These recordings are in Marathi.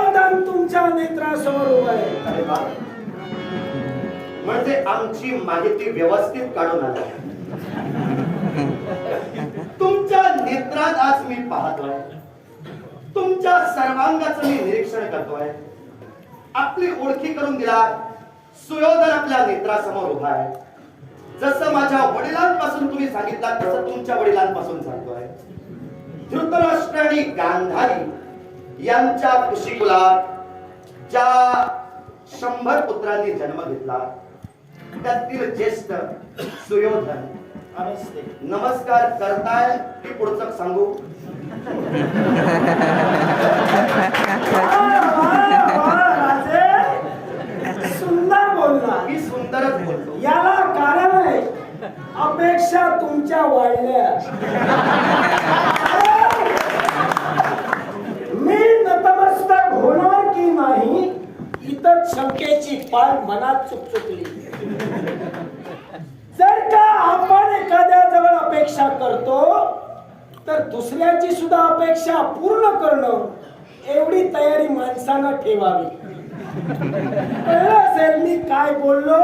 सुयोधन तुमच्या नेत्रासमोर उभा आहे. अरे वा. म्हणजे आमची माहिती व्यवस्थित काढून आली. तुमच्या नेत्रात आज मी पाहतोय, तुमच्या सर्वांगाचं मी निरीक्षण करतोय. आपली ओळखी करून दिला. सुयोधन आपल्या नेत्रासमोर उभा आहे. जसं माझ्या वडिलांपासून तुम्ही सांगितलं तसं तुमच्या वडिलांपासून सांगतोय. धृतराष्ट्र आणि गांधारी यांच्या कुशीकुलात ज्या 100 पुत्रांनी जन्म घेतला त्यातील ज्येष्ठ सुयोधन नमस्कार करताय की पुढचं सांगू? सुंदर बोलला. मी सुंदरच बोलतो. याला कारण आहे अपेक्षा तुमच्या वाढल्या. मी नतमस्तक होणार की नाही इतर शंकेची पाळ मनात चुकचुकली. जर का आपण एखाद्या जवळ अपेक्षा करतो तर दुसऱ्याची सुद्धा अपेक्षा पूर्ण करणं एवढी तयारी माणसानं ठेवावी. कळलं असेल मी काय बोललो,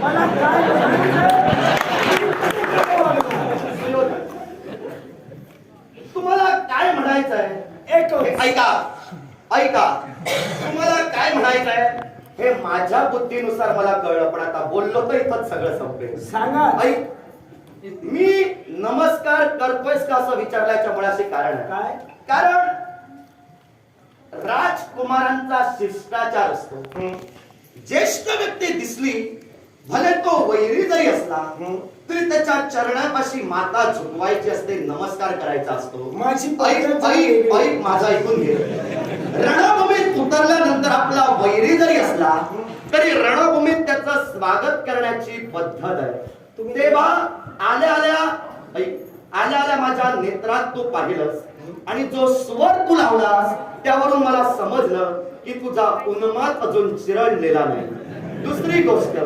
मला काय तुम्हाला काय म्हणायचंय? ऐका ऐका, तुम्हाला काय म्हणायचंय हे माझ्या बुद्धीनुसार मला कळलं, पण आता बोललो तर इथंच सगळं संपेल. सांगा. ऐक, मी नमस्कार करतोयस का असं विचारल्याच्या मुळाशी कारण आहे. काय? कारण राजकुमारांचा शिष्टाचार असतो. ज्येष्ठ व्यक्ती दिसली, भले तो वैरी जरी असला तरी त्याच्या चरणापाशी माता झुकवायची असते, नमस्कार करायचा असतो. माझी ऐक माझा ऐकून घे. रणभूमीत उतरल्यानंतर आपला वैरी जरी असला तरी रणभूमीत त्याचं स्वागत करण्याची पद्धत आहे. तेव्हा आल्या आल्या माझ्या नेत्रात तू पाहिलंस आणि जो स्वर तू लावलास त्यावरून मला समजलं की तुझा उन्माद अजून चिरडलेला नाही. दुसरी गोष्ट,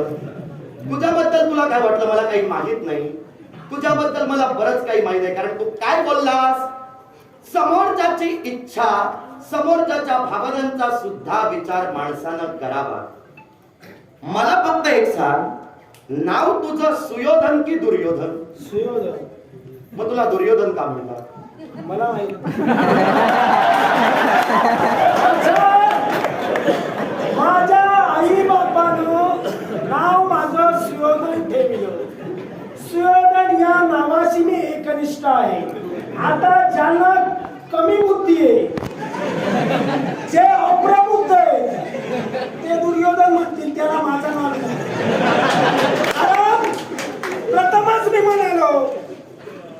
तुझ्याबद्दल तुला काय वाटलं मला काही माहित नाही. तुझ्याबद्दल मला बरंच काही माहित आहे. कारण तू काय बोललास, समोरच्याची इच्छा, समोरच्याच्या भावनांचा सुद्धा विचार माणसानं करावा. मला फक्त एक सांग, नाव तुझं सुयोधन की दुर्योधन? सुयोधन. मग तुला दुर्योधन का म्हणला? मला माहिती. माझ्या आई बापानं नाव माझं सुयोधन ठेवलं. सुयोधन या नावाशी मी एकनिष्ठ आहे. आता ज्यांना कमी बुद्धी आहे, जे अप्रबुद्ध आहे, ते दुर्योधन म्हणतील त्याला माझं नाव. कारण प्रथमच मी म्हणालो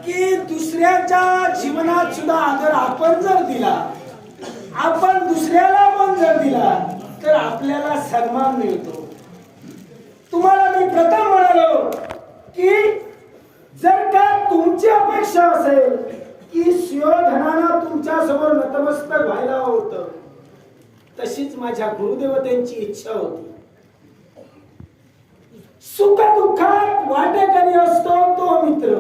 की दुसऱ्याच्या जीवनात सुद्धा आदर आपण जर दिला, आपण दुसऱ्याला पण जर दिला तर आपल्याला सन्मान मिळतो. तुम्हाला मी प्रथम म्हणालो की जर का तुमची अपेक्षा असेल की सुयोधनाला तुमच्या समोर नतमस्तक व्हायला होतं, तशीच माझ्या गुरुदेवतेंची इच्छा होती. सुख दुःखात वाटेकरी असतो तो मित्र.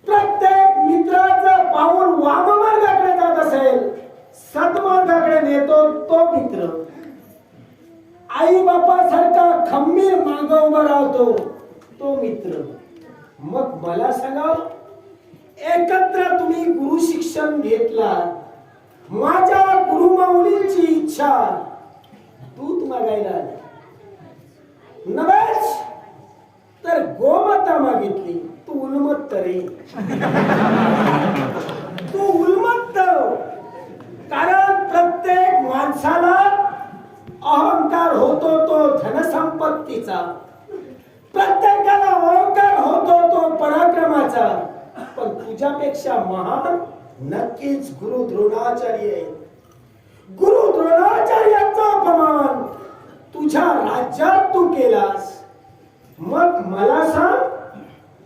प्रत्येक मित्राचं पाऊल वाममार्गाकडे जात असेल, सद्मार्गाकडे नेतो तो मित्र. आई बापासारखा खंबीर मागं उभा राहतो तो मित्र. मग मला सांगा, एकत्र तुम्ही गुरु शिक्षण घेतला, माझ्या गुरुमाऊलींची इच्छा दूध मागायला नव्हेच तर गोमाता मागितली. तू उन्मत्त रे, तू उन्मत्त. कारण प्रत्येक माणसाला अहंकार होतो तो धनसंपत्तीचा, प्रत्येकाला अहंकार होतो तो पराक्रमाचा, पण तुझ्यापेक्षा महान नक्कीच गुरु द्रोणाचार्य आहे. गुरु द्रोणाचार्यांचा अपमान तुझ्या राज्यात तू केलास. मग मला सांग,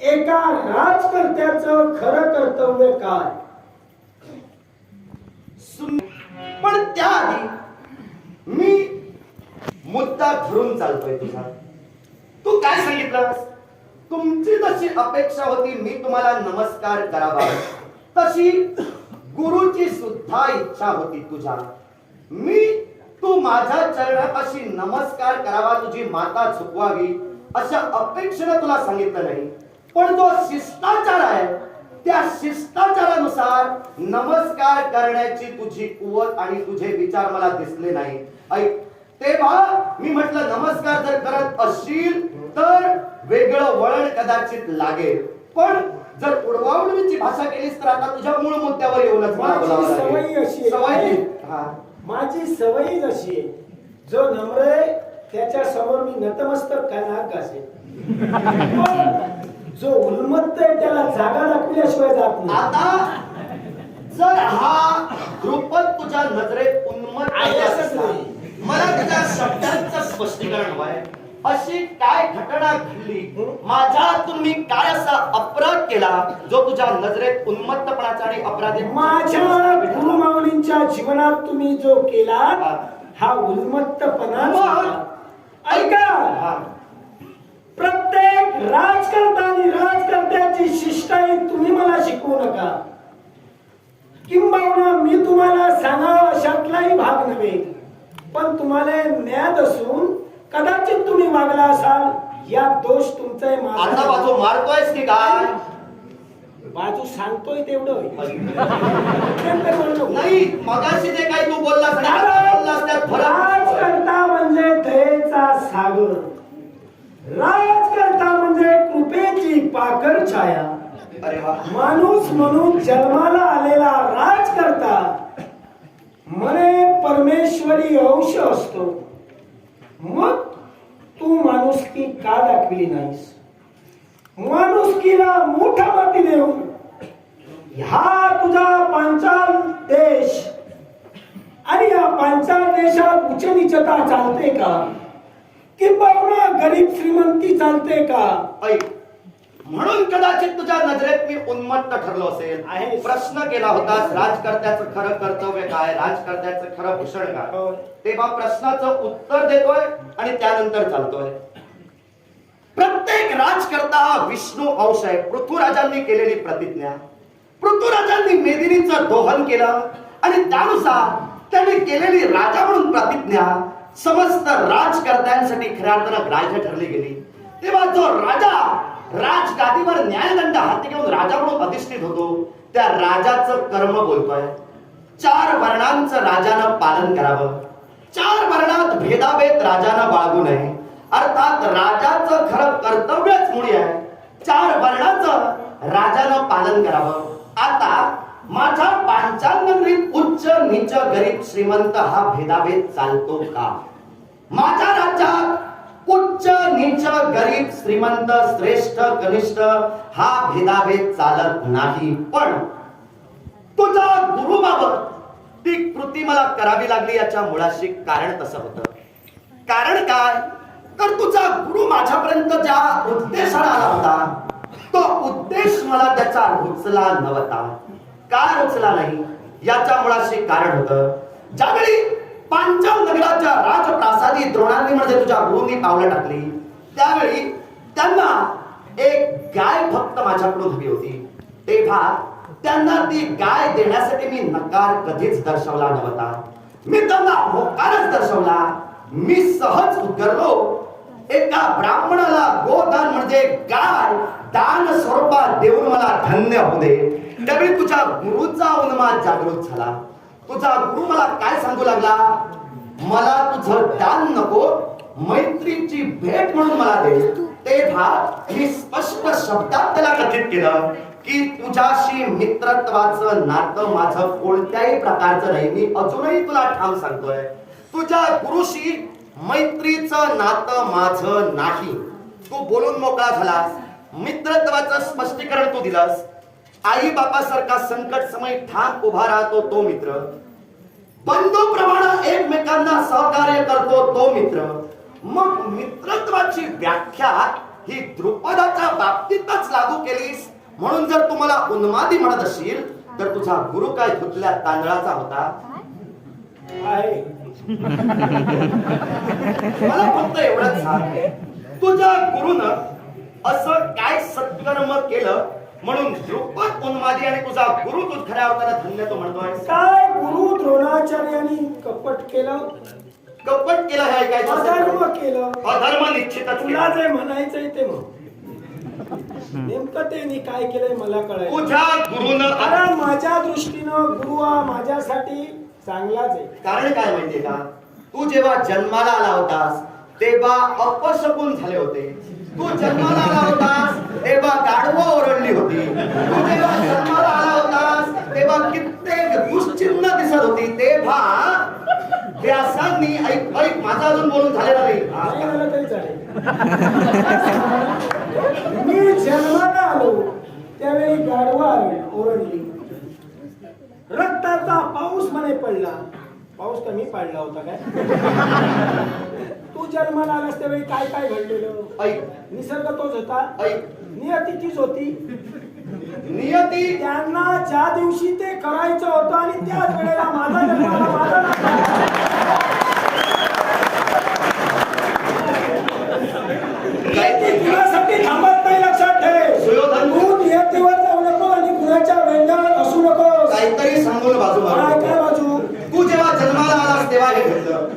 एका राजकर्त्याचं खरं कर्तव्य काय? पण त्याआधी मी मुद्दा धरून चालतोय तुझा. तू काय सांगितलंस? तुमची जशी अपेक्षा होती मी तुम्हाला नमस्कार करावा, तशी गुरुची सुद्धा इच्छा होती तुझ्या. मी तू माझ्या चरणापाशी नमस्कार करावा, तुझी माता चुकवावी अशा अपेक्षेने तुला सांगितलं नाही. पण जो शिष्टाचार आहे त्या शिष्टाचारानुसार नमस्कार करण्याची तुझी कुवत आणि तुझे विचार मला दिसले नाही. ऐक, तेव्हा मी म्हटलं नमस्कार जर करत असशील तर वेगळं वळण कदाचित लागेल. पण जर उडवाउडवीची भाषा केलीस तर आता तुझ्या मूळ मुद्द्यावर येऊनच मला बोलावं माझी लागेल. सवय अशी आहे. सवय हा. माझी सवयच अशी आहे, जो नम्र आहे त्याच्या समोर मी नतमस्तक करणार असेल. जो उन्मत्त आहे त्याला जागा दाखविल्याशिवाय जात नाही. आता जर हा द्रुपद तुझ्या नजरेत उन्मत्त आहे असंच असला, नाही. मला तुझ्या शब्दांचं स्पष्टीकरण हवंय. अशी काय घटना घडली, माझ्यातून मी काय असा अपराध केला जो तुझ्या नजरेत उन्मत्तपणाचा आणि अपराधी माझ्या गुरुमाऊलींच्या जीवनात तुम्ही जो केला हा उन्मत्तपणा. ऐका, हा. प्रत्येक राजकर्ता आणि राजकर्त्याची शिष्टाई तुम्ही मला शिकवू नका. किंबहुना मी तुम्हाला सांगावं अशातलाही भाग नव्हे. पण तुम्हाला ज्ञात असून कदाचित तुम्ही वागला असाल, या दोष तुमचा आहे, माझा आता नाही. बाजू मारतोयस की काय? बाजू सांगतोय तेवढं अत्यंत बोललो. नाही, मगाशी जे काही तू बोललास आणि आता बोललास त्यात फरक. राजकर्ता म्हणजे दयेचा सागर, राजकर्ता म्हणजे कृपेची पाकर छाया. अरे वा. माणूस म्हणून जन्माला आलेला राजकर्ता मने परमेश्वरी अंश असतो. मग तू माणुसकी का दाखविली नाहीस? माणुसकीला मोठा मती देऊन ह्या तुझा पांचाल देश आणि या पांचाल देशात उच्च नीचता चालते का? किंबहुना गरीब श्रीमंती चालते का? ऐक, म्हणून कदाचित तुझ्या नजरेत मी उन्मत्त ठरलो असेल. आहेस. प्रश्न केला होतास राजकर्त्याचं खरं कर्तव्य काय, राजकर्त्याचं खरं भूषण काय. हो. तेव्हा प्रश्नाचं उत्तर देतोय आणि त्यानंतर चालतोय. प्रत्येक राजकर्ता हा विष्णू अंश आहे. पृथ्वीराजांनी केलेली प्रतिज्ञा, पृथ्वीराजांनी मेदिनीचं दोहन केलं आणि त्यानुसार त्यांनी केलेली राजा म्हणून प्रतिज्ञा समस्त राजकर्त्यांसाठी खऱ्या अर्थानं ग्राह्य ठरली गेली. तेव्हा जो राजा राजगादीवर न्यायदंड हाती घेऊन राजा म्हणून अधिष्ठित होतो, त्या राजाचं कर्म बोलतोय. 4 वर्णांचं राजानं पालन करावं. 4 वर्णात भेदाभेद राजानं बाळगू नये. अर्थात राजाचं खरं कर्तव्यच मुळी आहे 4 वर्णाचं राजानं पालन करावं. आता माझ्या पांचालनगरीत उच्च नीच गरीब श्रीमंत हा भेदाभेद चालतो का? माझ्या राज्यात उच्च नीच गरीब श्रीमंत श्रेष्ठ कनिष्ठ हा भेदाभेद चालत नाही. पण तुझ्या गुरुबाबत ती कृती मला करावी लागली याच्या मुळाशी कारण तसं होतं. कारण काय तर तुझा गुरु माझ्यापर्यंत ज्या उद्देशाने आला होता तो उद्देश मला त्याचा रुचला नव्हता. का रुचला नाही याच्या मुळाशी कारण होतं. ज्यावेळी पांचाल नगराच्या राजप्रासादी द्रोणांनी म्हणजे तुझ्या गुरुंनी पावलं टाकली त्यावेळी त्यांना एक गाय फक्त माझ्याकडून हवी होती. तेव्हा त्यांना ती गाय देण्यासाठी मी नकार कधीच दर्शवला नव्हता. मी त्यांना होकारच दर्शवला. मी सहज उद्गरलो. एका ब्राह्मणाला गोदान म्हणजे गाय दान स्वरूपात देऊन मला धन्य होऊ दे. त्यावेळी तुझ्या गुरुचा उन्माद जागृत झाला. तुझा गुरु मला काय सांगू लागला, मला तुझं दान नको, मैत्रीची भेट म्हणून मला दे. तेव्हा मी स्पष्ट शब्दात त्याला कथित केलं की तुझ्याशी मित्रत्वाचं नातं माझं कोणत्याही प्रकारचं नाही. मी अजूनही तुला ठाम सांगतोय, तुझ्या गुरुशी मैत्रीचं नातं माझं नाही. तू बोलून मोकळा झालास. मित्रत्वाचं स्पष्टीकरण तू दिलंस. आई बापासारखा संकट समय ठाम उभा राहतो तो मित्र. बंधूप्रमाणे एकमेकांना सहकार्य करतो तो मित्र. मग मित्रत्वाची व्याख्या ही द्रुपदाच्या बाबतीतच लागू केलीस म्हणून जर तुम्हाला उन्मादी म्हणत असशील तर तुझा गुरु काय धुतल्या तांदळाचा होता? आहे. मला फक्त एवढंच सांग, तुझ्या गुरुनं असं काय सत्कर्म केलं म्हणून द्रुपद उन्मादी आणि तुझा गुरु तू खऱ्या अर्थाने धन्य तो म्हणतोय. काय गुरु द्रोणाचार्यांनी कपट केलं, कपट केलं हे ऐकायचं अधर्म असेल केलं, तर अधर्म निश्चितच तुला केला. जे म्हणायचंय ते म्हण. नेमकं त्यांनी काय केलंय मला कळायचं. तुझ्या गुरुनं कारण माझ्या दृष्टीनं गुरु हा माझ्यासाठी चांगलाच आहे. कारण काय माहितीये का, तू जेव्हा जन्माला आला होतास तेव्हा अपशकुन झाले होते. तू जन्माला आला होतास तेव्हा गाढवं ओरडली होती. तू जेव्हा जन्माला आला होतास तेव्हा कित्येक दुश्चिन्ह दिसत होती. तेव्हा व्यासांनी ऐक ऐक माझा अजून बोलून झालेला नाही. नाही झालं तरी चालेल. मी जन्माला आलो त्यावेळी गाढवा ओरडली, रक्ताचा पाऊस म्हणे पडला. पाऊस तर मी पाडला होता काय? तू जन्माला आलास त्यावेळी काय काय घडलेलं? ऐक निसर्ग तोच होता, ऐक नियती तीच होती. नियती त्यांना ज्या दिवशी ते करायचं होतं आणि त्याच वेळेला माझा जन्म आला, माझा नियती कुणासाठी थांबत नाही, लक्षात ठेव. सुयोधन तू नियतीवर जाऊ नको आणि कुणाच्या वेंड्यावर असू नको. काहीतरी सांगून बाजू काय मारू. काय बाजू? तू जेव्हा जन्माला आलास तेव्हा हे घडलं.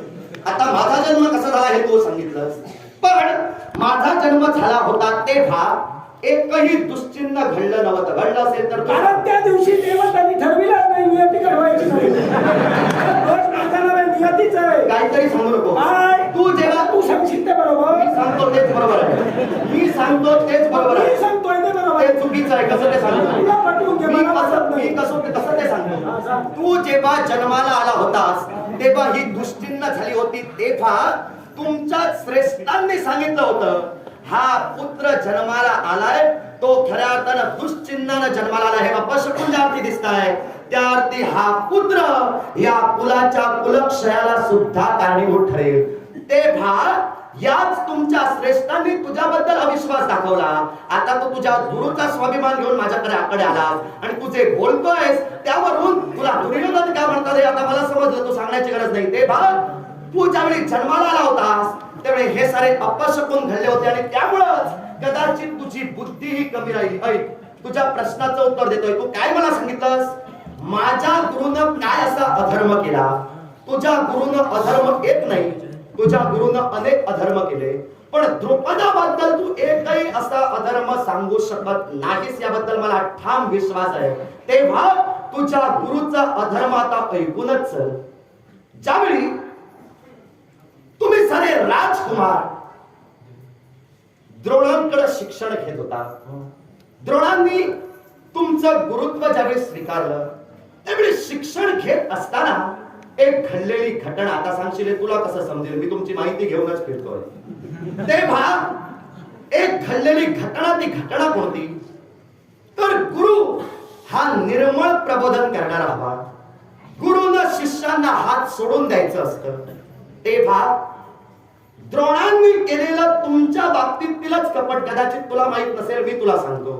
आता माझा जन्म कसा झाला हे तू सांगितलंस, पण माझा जन्म झाला होता तेव्हा एकही दुश्चिन्ह घडलं नव्हतं. घडलं असेल तर कारण त्या दिवशी तेव्हा त्यांनी ठरविलं नाही नियती घडवायची नाही. तोच माझा नव्हे, नियतीच आहे. काहीतरी सांगू नको. काय तू जेव्हा तू सांगशील ते बरोबर, मी सांगतो तेच बरोबर आहे. मी सांगतो तेच बरोबर मी आहे. सांगतोय ते बरोबर ते आहे. चुकीचं आहे. कसं ते सांगतो तुला पटवून घे, मी मला कसं पटत नाही. कसं ते हा, सांगतो. सांग. तू जेव्हा जन्माला आला होतास तेव्हा ही दुश्चिन्ह झाली होती. तेव्हा तुमच्या श्रेष्ठांनी सांगितलं होतं हा पुत्र जन्माला आलाय तो खऱ्या अर्थानं दुश्चिन्हानं जन्माला आला. हे अपशकुन ज्या अर्थी दिसत आहे त्या अर्थी हा पुत्र या कुलाच्या कुलक्षयाला सुद्धा कारणीभूत ठरेल. तेव्हा याच तुमच्या श्रेष्ठांनी तुझ्याबद्दल अविश्वास दाखवला. आता तू तुझ्या गुरुचा स्वाभिमान घेऊन माझ्याकडे आलास आणि तू जे बोलतोयस त्यावरून तुला दुर्योधन काय म्हणतात हे आता मला समजलं. तू सांगण्याची गरज नाही. तेव्हा तू ज्यावेळी जन्माला आला होतास त्यावेळी हे सारे अपशकुन घडले होते आणि त्यामुळेच कदाचित तुझी बुद्धी ही कमी राहिली. ऐक तुझ्या प्रश्नाचं उत्तर देतोय. तू काय मला सांगितलंस, माझ्या गुरुनं काय असा अधर्म केला. तुझ्या गुरुनं अधर्म एक नाही, तुझ्या गुरुनं अनेक अधर्म केले, पण द्रुपदाबद्दल तू एकही असा अधर्म सांगू शकत नाहीस याबद्दल मला ठाम विश्वास आहे. तेव्हा तुझ्या गुरुचा अधर्म आता ऐकूनच चल. ज्यावेळी तुम्ही सारे राजकुमार द्रोणांकडे शिक्षण घेत होता, द्रोणांनी तुमचं गुरुत्व ज्यावेळी स्वीकारलं त्यावेळी शिक्षण घेत असताना एक घडलेली घटना आता सांगशील हे तुला कसं समजेल, मी तुमची माहिती घेऊनच फिरतोय. तेव्हा एक घडलेली घटना, ती घटना कोणती तर गुरु हा निर्मळ प्रबोधन करणारा हवा. गुरुनं शिष्यांना हात सोडून द्यायचं असतं. तेव्हा द्रोणांनी केलेलं तुमच्या बाबतीतीलच कपट कदाचित तुला माहित नसेल, मी तुला सांगतो.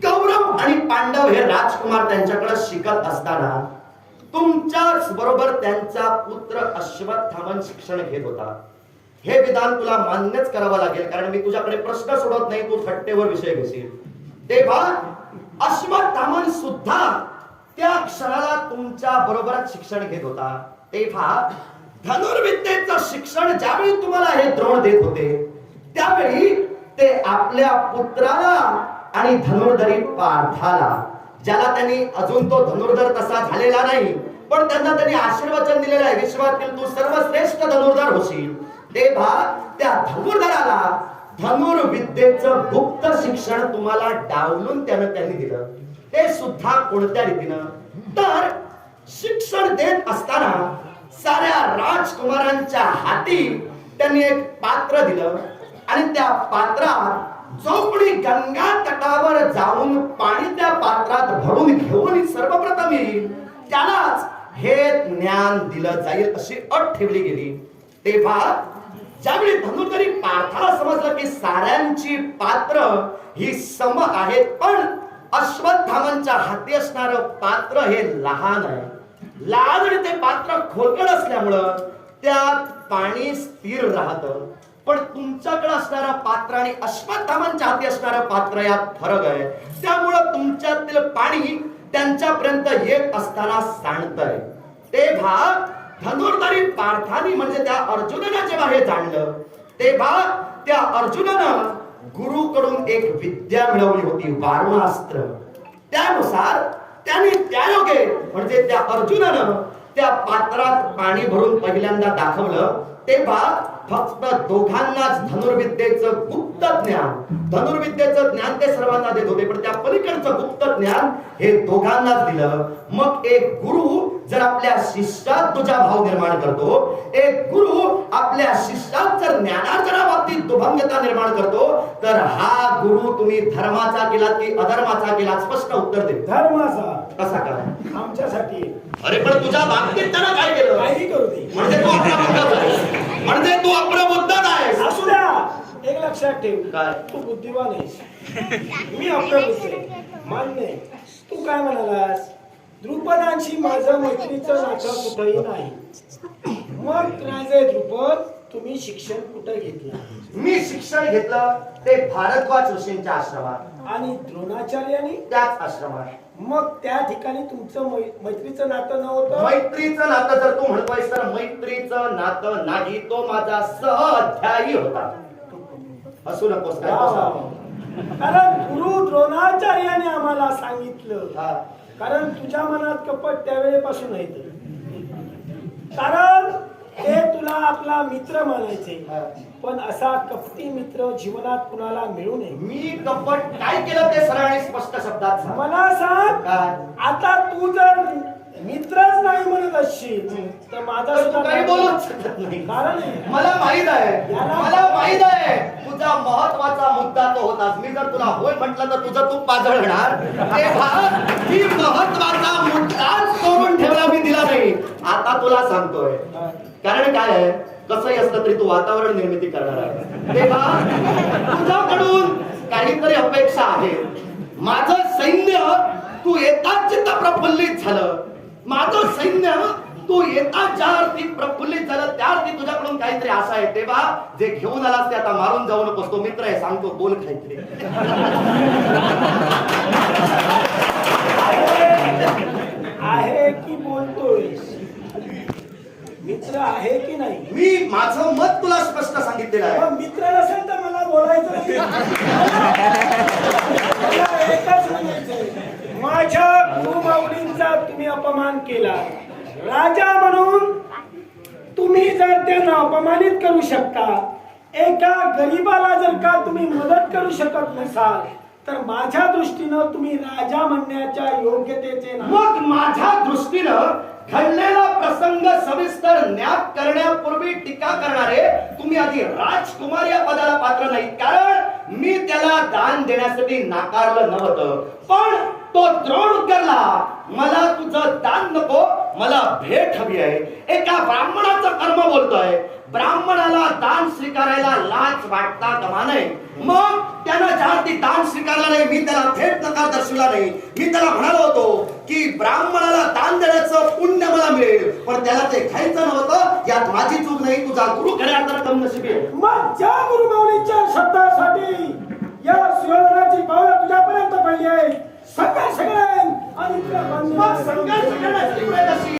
कौरव आणि पांडव हे राजकुमार त्यांच्याकडे शिकत असताना तुमच्याच बरोबर त्यांचा पुत्र अश्वत्थामन शिक्षण घेत होता. हे विधान तुला मान्यच करावं लागेल कारण मी तुझ्याकडे प्रश्न सोडत नाही, तू थट्टेवर विषय घेशील. तेव्हा अश्वत्थामन सुद्धा त्या क्षणाला तुमच्या बरोबरच शिक्षण घेत होता. तेव्हा धनुर्विद्येचं शिक्षण ज्यावेळी तुम्हाला हे द्रोण देत होते त्यावेळी ते आपल्या पुत्राला आणि धनुर्धरी पार्थाला, ज्याला त्यांनी अजून तो धनुर्धर तसा झालेला नाही पण त्यांना त्यांनी आशीर्वचन दिलेलं आहे विश्वातील तू सर्वश्रेष्ठ धनुर्धर होशील. तेव्हा त्या धनुर्धराला धनुर्विद्येचं गुप्त शिक्षण तुम्हाला डावलून त्यांनी दिलं. ते सुद्धा कोणत्या रीतीनं तर शिक्षण देत असताना साऱ्या राजकुमारांच्या हाती त्यांनी एक पात्र दिलं आणि त्या पात्रात जो कोणी गंगा तटावर जाऊन पाणी त्या पात्रात भरून घेऊन सर्वप्रथम येईल त्यालाच हे ज्ञान दिलं जाईल अशी अट ठेवली गेली. तेव्हा ज्यावेळी धनुर्धरी पार्थाला समजलं की साऱ्यांची पात्र ही सम आहेत पण अश्वत्थामांच्या हाती असणारं पात्र हे लहान आहे, लहान आणि ते पात्र खोलगट असल्यामुळं त्यात पाणी स्थिर राहतं. पण तुमच्याकडे असणारं पात्र आणि अश्वत्थामांच्या हाती असणारं पात्र यात फरक आहे. त्यामुळं तुमच्यातील पाणी त्यांच्यापर्यंत येत असताना सांडतंय. तेव्हा धनुर्धारी पार्थानी म्हणजे त्या अर्जुनानं जेव्हा हे जाणलं, तेव्हा त्या अर्जुनानं गुरुकडून एक विद्या मिळवली होती, वारुणास्त्र. त्यानुसार त्याने त्यायोगे म्हणजे त्या अर्जुनानं त्या पात्रात पाणी भरून पहिल्यांदा दाखवलं. तेव्हा फक्त दोघांनाच धनुर्विद्येचं गुप्त धनुर्विद्येचं ज्ञान ते सर्वांना देत होते, पण त्या पलीकडचं गुप्त ज्ञान हे दोघांनाच दिलं. मग एक गुरु जर आपल्या शिष्यात तुझा भाव निर्माण करतो, एक गुरु आपल्या शिष्यात जर ज्ञानार्जना बाबतीत दुभंगता निर्माण करतो, तर हा गुरु तुम्ही धर्माचा केला की अधर्माचा केला? स्पष्ट उत्तर दे. धर्माचा. कसा काय? आमच्यासाठी. अरे पण तुझ्या बाबतीत त्यानं काय केलं? काही करू दे. म्हणजे तू अप्रबुद्ध आहेस. म्हणजे तू अप्रबुद्ध आहेस. असू द्या. एक लक्षात ठेव, काय? तू बुद्धिवान आहेस, मी अप्रबुद्ध आहे. मान्य आहे. तू काय म्हणालास? द्रुपदांशी माझं मैत्रीचं नातं कुठंही नाही. मग राजे द्रुपद, तुम्ही शिक्षण कुठं घेतलं? मी शिक्षण घेतलं ते भारद्वाज ऋषींच्या आश्रमात. आणि द्रोणाचार्यांनी? त्याच आश्रमात. मग त्या ठिकाणी तुमचं मैत्रीचं नातं नव्हतं? मैत्रीचं नातं जर तू म्हणतोयस तर मैत्रीचं नातं नाही, तो माझा सहअध्यायी होता. असू नकोस काय कारण गुरु द्रोणाचार्याने आम्हाला सांगितलं, हा. कारण तुझ्या मनात कपट त्यावेळेपासून येत, कारण ते तुला आपला मित्र मानायचे, पण असा कपटी मित्र जीवनात कुणाला मिळू नये. मी कपट काय केलं ते सरळ आणि स्पष्ट शब्दात सांग. मला सांग. काय? आता तू जर मित्रच नाही म्हणत असशील तर माझा सुद्धा काही बोलूच शकत नाही. कारण मला माहित आहे तुझा महत्वाचा मुद्दा तो होतास. मी जर तुला होय म्हटलं तर तुझं तू पाजळणार. तेव्हा मी महत्वाचा मुद्दाच करून ठेवला, मी दिला नाही. आता तुला सांगतोय, कारण काय आहे, कसंही असलं तरी तू वातावरण निर्मिती करणार आहे. तेव्हा तुझ्याकडून काहीतरी अपेक्षा आहे. माझं सैन्य तू येताच चित्त प्रफुल्लित झालं, माझं सैन्य तू येताच ज्या अर्थी प्रफुल्लित झालं त्या अर्थी तुझ्याकडून काहीतरी आशा आहे. तेव्हा जे घेऊन आलास ते आता मारून जाऊ नकोस. तो मित्र आहे, सांगतो, बोल काहीतरी. आहे की बोलतोय? मित्र आहे की नाही? मी माझं मत तुला स्पष्ट सांगितलेलं आहे. मित्र नसेल तर मला बोलायचं नाही. मला एकच म्हणायचंय, माझ्या गुरुमाऊलींचा तुम्ही अपमान केला. राजा म्हणून तुम्ही जर त्यांना अपमानित करू शकता, एका गरीबाला जर का तुम्ही मदत करू शकत नसाल, तर माझ्या दृष्टीनं तुम्ही राजा म्हणण्याच्या योग्यतेचे नाही. मग माझ्या दृष्टीनं घडलेला प्रसंग सविस्तर न्याप करण्यापूर्वी टीका करणारे तुम्ही आधी राजकुमार या पदाला पात्र नाही, कारण मी त्याला दान देण्यासाठी नाकारलं नव्हतं. पण तो द्रोण उद्गारला, मला तुझं दान नको, मला भेट हवी आहे. एका ब्राह्मणाचं कर्म बोलतोय, ब्राह्मणाला दान स्वीकारायला लाज वाटता कामा नये. मग त्यानं ज्या अर्थी दान स्वीकारला नाही, मी त्याला भेट नकार दर्शवला नाही. मी त्याला म्हणालो होतो की ब्राह्मणाला दान देण्याचं पुण्य मला मिळेल, पण त्याला ते खायचं नव्हतं. यात माझी चूक नाही, तुझा गुरु खऱ्या अर्थानं कमनशिबी आहे. मग ज्या गुरुमाऊलींच्या शब्दासाठी या सुयोधनाची पावलं तुझ्यापर्यंत पडली आहे, सगळ्या आणि मग संघर्ष करण्याची वेळ अशी